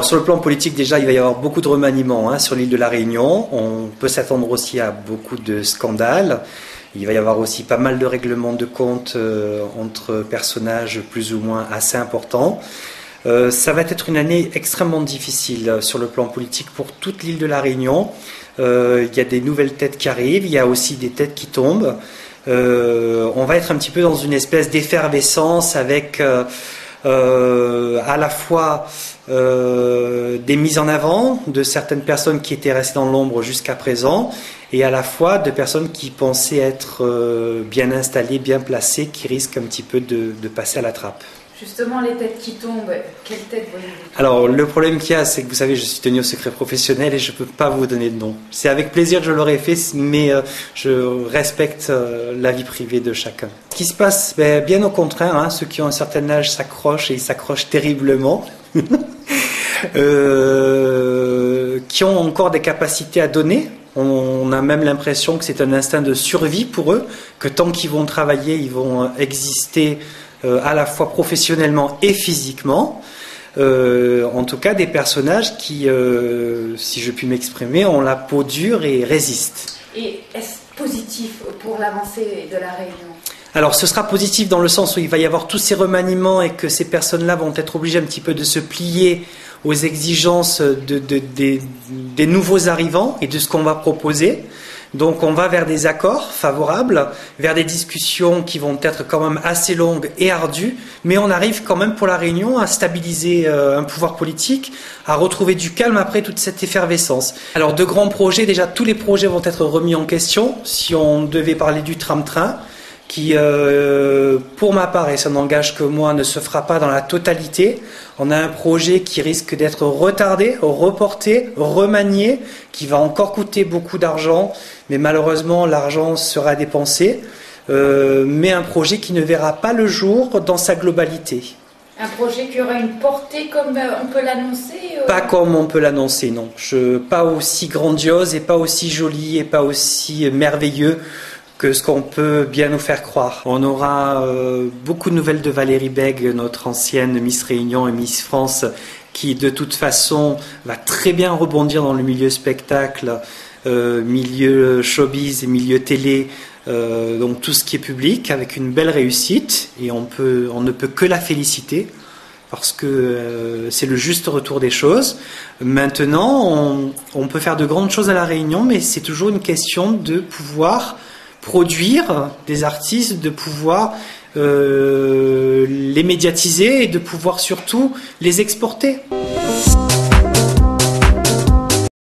Sur le plan politique, déjà, il va y avoir beaucoup de remaniements sur l'île de la Réunion. On peut s'attendre aussi à beaucoup de scandales. Il va y avoir aussi pas mal de règlements de comptes entre personnages plus ou moins assez importants. Ça va être une année extrêmement difficile sur le plan politique pour toute l'île de la Réunion. Il y a des nouvelles têtes qui arrivent, il y a aussi des têtes qui tombent. On va être un petit peu dans une espèce d'effervescence avec à la fois des mises en avant de certaines personnes qui étaient restées dans l'ombre jusqu'à présent et à la fois de personnes qui pensaient être bien installées, bien placées, qui risquent un petit peu de passer à la trappe. Justement, les têtes qui tombent, quelles têtes voyez-vous? Alors, le problème qu'il y a, c'est que vous savez, je suis tenu au secret professionnel et je ne peux pas vous donner de nom. C'est avec plaisir que je l'aurais fait, mais je respecte la vie privée de chacun. Ce qui se passe, bien au contraire, ceux qui ont un certain âge s'accrochent et ils s'accrochent terriblement. Qui ont encore des capacités à donner. On a même l'impression que c'est un instinct de survie pour eux, que tant qu'ils vont travailler, ils vont exister à la fois professionnellement et physiquement. En tout cas, des personnages qui, si je puis m'exprimer, ont la peau dure et résistent. Et est-ce positif pour l'avancée de la Réunion ? Alors, ce sera positif dans le sens où il va y avoir tous ces remaniements et que ces personnes-là vont être obligées un petit peu de se plier aux exigences des nouveaux arrivants et de ce qu'on va proposer. Donc on va vers des accords favorables, vers des discussions qui vont être quand même assez longues et ardues, mais on arrive quand même pour la Réunion à stabiliser un pouvoir politique, à retrouver du calme après toute cette effervescence. Alors de grands projets, déjà tous les projets vont être remis en question. Si on devait parler du tram-train, qui pour ma part, et ça n'engage que moi, ne se fera pas dans la totalité. On a un projet qui risque d'être retardé, reporté, remanié, qui va encore coûter beaucoup d'argent, mais malheureusement l'argent sera dépensé, mais un projet qui ne verra pas le jour dans sa globalité. Un projet qui aura une portée comme on peut l'annoncer Pas comme on peut l'annoncer, non. Pas aussi grandiose et pas aussi joli et pas aussi merveilleux que ce qu'on peut bien nous faire croire. On aura beaucoup de nouvelles de Valérie Bègue, notre ancienne Miss Réunion et Miss France, qui de toute façon va très bien rebondir dans le milieu spectacle, milieu showbiz et milieu télé, donc tout ce qui est public, avec une belle réussite, et on ne peut que la féliciter, parce que c'est le juste retour des choses. Maintenant, on peut faire de grandes choses à La Réunion, mais c'est toujours une question de pouvoir produire des artistes, de pouvoir les médiatiser et de pouvoir surtout les exporter.